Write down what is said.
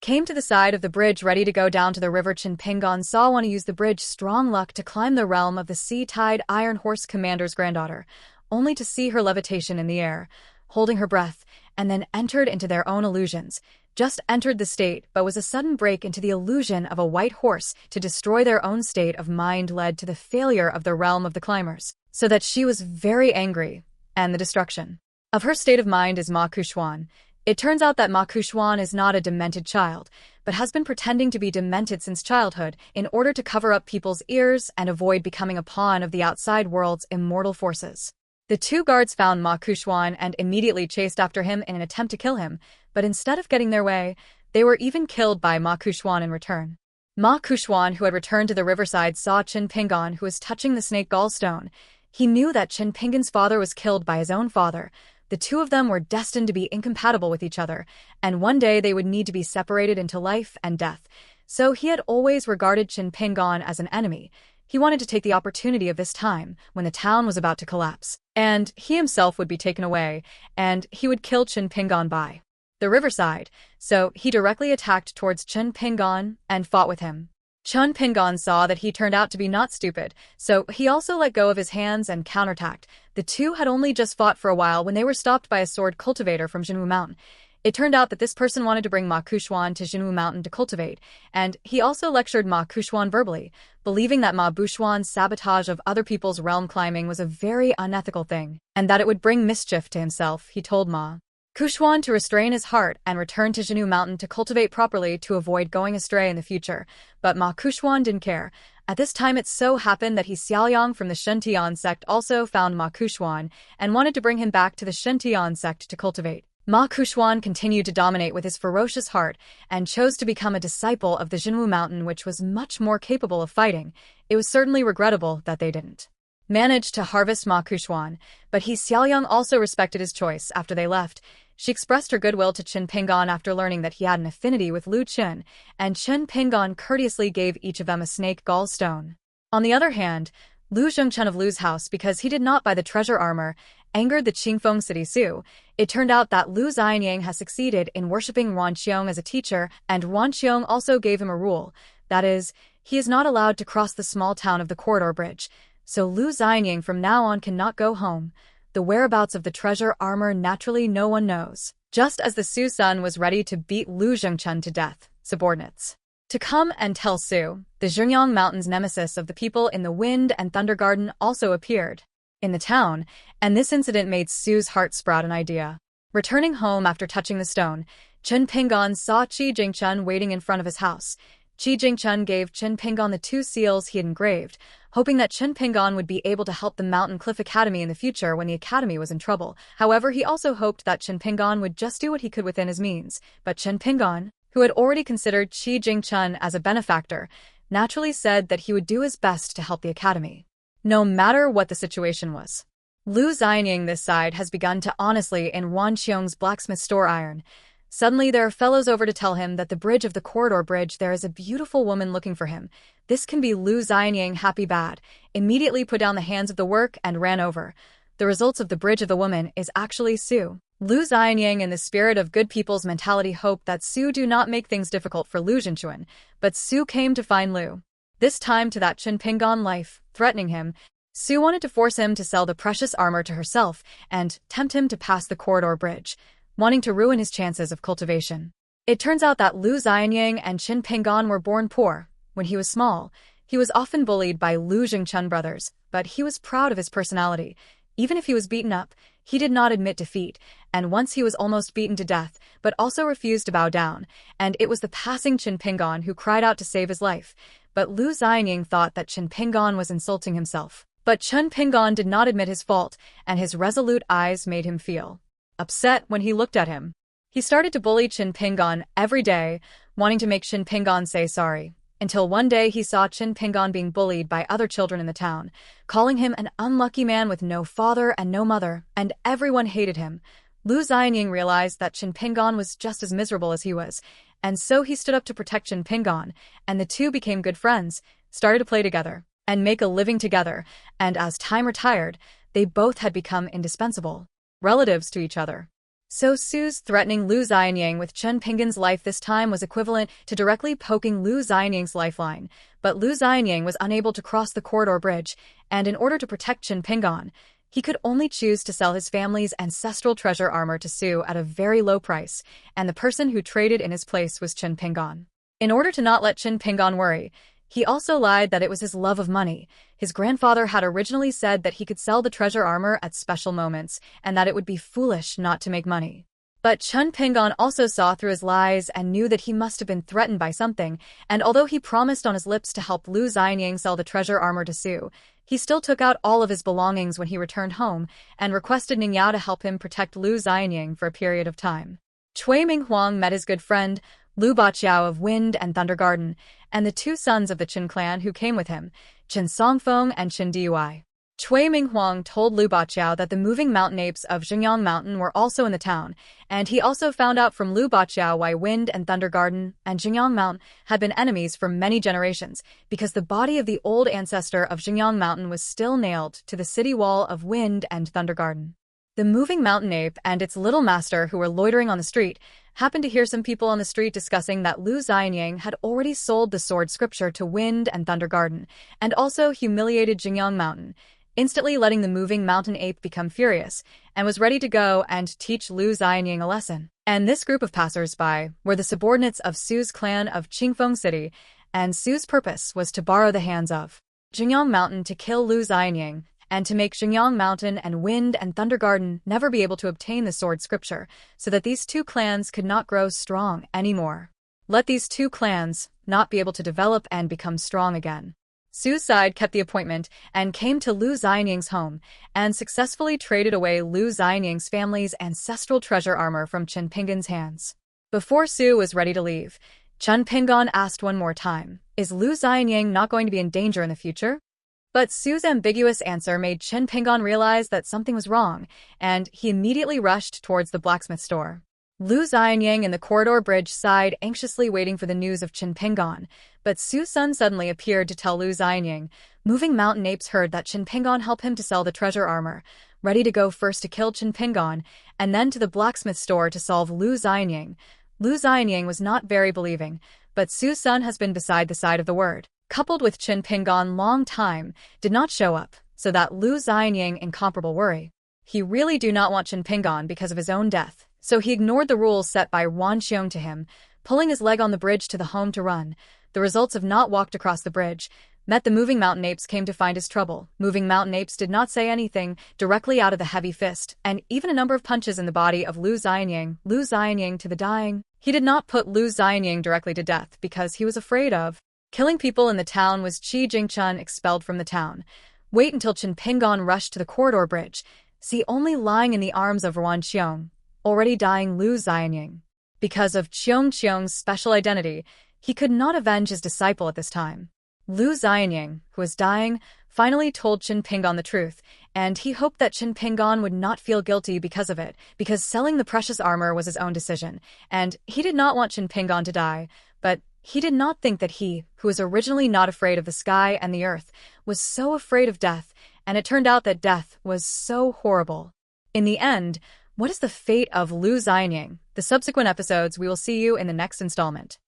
came to the side of the bridge ready to go down to the river. Chen Pingon saw want to use the bridge's strong luck to climb the realm of the sea-tide Iron Horse Commander's granddaughter, only to see her levitation in the air, holding her breath, and then entered into their own illusions. Just entered the state, but was a sudden break into the illusion of a white horse to destroy their own state of mind led to the failure of the realm of the climbers, so that she was very angry, and the destruction of her state of mind is Ma Kuxuan. It turns out that Ma Kuxuan is not a demented child, but has been pretending to be demented since childhood in order to cover up people's ears and avoid becoming a pawn of the outside world's immortal forces. The two guards found Ma Kuxuan and immediately chased after him in an attempt to kill him, but instead of getting their way, they were even killed by Ma Kuxuan in return. Ma Kuxuan, who had returned to the riverside, saw Chen Pingon, who was touching the snake gallstone. He knew that Chen Pingon's father was killed by his own father. The two of them were destined to be incompatible with each other, and one day they would need to be separated into life and death. So he had always regarded Chen Pingon as an enemy. He wanted to take the opportunity of this time, when the town was about to collapse, and he himself would be taken away, and he would kill Chen Pingon by the riverside. So he directly attacked towards Chen Pingon and fought with him. Chen Pingon saw that he turned out to be not stupid, so he also let go of his hands and counterattacked. The two had only just fought for a while when they were stopped by a sword cultivator from Jinwu Mountain. It turned out that this person wanted to bring Ma Kuxuan to Jinwu Mountain to cultivate, and he also lectured Ma Kuxuan verbally, believing that Ma Buxuan's sabotage of other people's realm climbing was a very unethical thing, and that it would bring mischief to himself. He told Ma Kuxuan to restrain his heart and return to Jinwu Mountain to cultivate properly to avoid going astray in the future, but Ma Kuxuan didn't care. At this time it so happened that Xiaoyang from the Shen-Tian sect also found Ma Kuxuan and wanted to bring him back to the Shen-Tian sect to cultivate. Ma Kuxuan continued to dominate with his ferocious heart and chose to become a disciple of the Jinwu Mountain, which was much more capable of fighting. It was certainly regrettable that they didn't manage to harvest Ma Kuxuan, but Xiaoyang also respected his choice. After they left, she expressed her goodwill to Chen Pingon after learning that he had an affinity with Lu Chen, and Chen Pingon courteously gave each of them a snake gallstone. On the other hand, Lu Zhengchen of Lu's house, because he did not buy the treasure armor, angered the Qingfeng City Su. It turned out that Lu Xianyang has succeeded in worshipping Wan Qiong as a teacher, and Wan Qiong also gave him a rule. That is, he is not allowed to cross the small town of the corridor bridge. So Lu Xianyang from now on cannot go home. The whereabouts of the treasure armor naturally no one knows. Just as the Su son was ready to beat Lu Zhengchen to death, subordinates to come and tell Su, the Zhengyang Mountains nemesis of the people in the Wind and Thunder Garden, also appeared in the town, and this incident made Su's heart sprout an idea. Returning home after touching the stone, Chen Pingon saw Qi Jingchen waiting in front of his house. Qi Jingchen gave Chen Pingon the 2 seals he had engraved, hoping that Chen Pingon would be able to help the Mountain Cliff Academy in the future when the academy was in trouble. However, he also hoped that Chen Pingon would just do what he could within his means. But Chen Pingon, who had already considered Qi Jingchen as a benefactor, naturally said that he would do his best to help the academy, no matter what the situation was. Lu Xianyang this side has begun to honestly in Wan Qiong's blacksmith store iron. Suddenly there are fellows over to tell him that the bridge of the corridor bridge there is a beautiful woman looking for him. This can be Lu Xianyang happy bad. Immediately put down the hands of the work and ran over. The results of the bridge of the woman is actually Su. Lu Xianyang, in the spirit of good people's mentality, hoped that Su do not make things difficult for Lu Zhenchuan, but Su came to find Lu. This time to that Chen Pingon life, threatening him. Su wanted to force him to sell the precious armor to herself and tempt him to pass the corridor bridge, wanting to ruin his chances of cultivation. It turns out that Lu Xianyang and Chen Pingon were born poor. When he was small, he was often bullied by Lu Zhengchen brothers, but he was proud of his personality. Even if he was beaten up, he did not admit defeat, and once he was almost beaten to death, but also refused to bow down, and it was the passing Chen Pingon who cried out to save his life. But Lu Xianyang thought that Chen Pingon was insulting himself. But Chen Pingon did not admit his fault, and his resolute eyes made him feel upset when he looked at him. He started to bully Chen Pingon every day, wanting to make Chen Pingon say sorry, until one day he saw Chen Pingon being bullied by other children in the town, calling him an unlucky man with no father and no mother, and everyone hated him. Lu Xianyang realized that Chen Pingon was just as miserable as he was, and so he stood up to protect Chen Pingon, and the two became good friends, started to play together, and make a living together, and as time retired, they both had become indispensable relatives to each other. So Su's threatening Lu Xianying with Chen Pinggan's life this time was equivalent to directly poking Lu Xianying's lifeline, but Lu Xianying was unable to cross the corridor bridge, and in order to protect Chen Pinggan, he could only choose to sell his family's ancestral treasure armor to Su at a very low price, and the person who traded in his place was Chen Pinggan. In order to not let Chen Pinggan worry, he also lied that it was his love of money. His grandfather had originally said that he could sell the treasure armor at special moments, and that it would be foolish not to make money. But Chen Pinggan also saw through his lies and knew that he must have been threatened by something, and although he promised on his lips to help Lu Xianying sell the treasure armor to Su, he still took out all of his belongings when he returned home and requested Ning Yao to help him protect Lu Xianying for a period of time. Cui Minghuang met his good friend, Lu Baqiao of Wind and Thunder Garden, and the two sons of the Qin clan who came with him, Qin Songfeng and Qin Dui. Cui Minghuang told Lu Baqiao that the moving mountain apes of Xingyang Mountain were also in the town, and he also found out from Lu Baqiao why Wind and Thunder Garden and Xingyang Mountain had been enemies for many generations, because the body of the old ancestor of Xingyang Mountain was still nailed to the city wall of Wind and Thunder Garden. The moving mountain ape and its little master, who were loitering on the street, happened to hear some people on the street discussing that Lu Xianying had already sold the sword scripture to Wind and Thunder Garden, and also humiliated Xingyang Mountain, instantly letting the moving mountain ape become furious, and was ready to go and teach Lu Xianying a lesson. And this group of passers-by were the subordinates of Su's clan of Qingfeng City, and Su's purpose was to borrow the hands of Xingyang Mountain to kill Lu Xianying, and to make Xingyang Mountain and Wind and Thunder Garden never be able to obtain the sword scripture, so that these two clans could not grow strong anymore. Let these two clans not be able to develop and become strong again. Su's side kept the appointment and came to Lu Xianying's home, and successfully traded away Lu Xianying's family's ancestral treasure armor from Chen Pinggan's hands. Before Su was ready to leave, Chen Pinggan asked one more time, "Is Lu Xianying not going to be in danger in the future?" But Su's ambiguous answer made Chen Pinggan realize that something was wrong, and he immediately rushed towards the blacksmith store. Lu Xianying in the corridor bridge sighed, anxiously waiting for the news of Chen Pinggan, but Su's son suddenly appeared to tell Lu Xianying. Moving mountain apes heard that Chen Pinggan helped him to sell the treasure armor, ready to go first to kill Chen Pinggan, and then to the blacksmith store to solve Lu Xianying. Lu Xianying was not very believing, but Su's son has been beside the side of the word, coupled with Chen Pinggan long time, did not show up, so that Lu Xianying incomparable worry. He really do not want Chen Pinggan because of his own death, so he ignored the rules set by Wan Xiong to him, pulling his leg on the bridge to the home to run. The results of not walked across the bridge, met the moving mountain apes came to find his trouble. Moving mountain apes did not say anything, directly out of the heavy fist, and even a number of punches in the body of Lu Xianying to the dying. He did not put Lu Xianying directly to death because he was afraid of killing people in the town. Was Qi Jingchun expelled from the town. Wait until Chen Pinggan rushed to the corridor bridge, see only lying in the arms of Wan Qiong, already dying Lu Xianying. Because of Qiong's special identity, he could not avenge his disciple at this time. Lu Xianying, who was dying, finally told Chen Pinggan the truth, and he hoped that Chen Pinggan would not feel guilty because of it, because selling the precious armor was his own decision, and he did not want Chen Pinggan to die, but he did not think that he, who was originally not afraid of the sky and the earth, was so afraid of death, and it turned out that death was so horrible. In the end, what is the fate of Lu Xianying? The subsequent episodes we will see you in the next installment.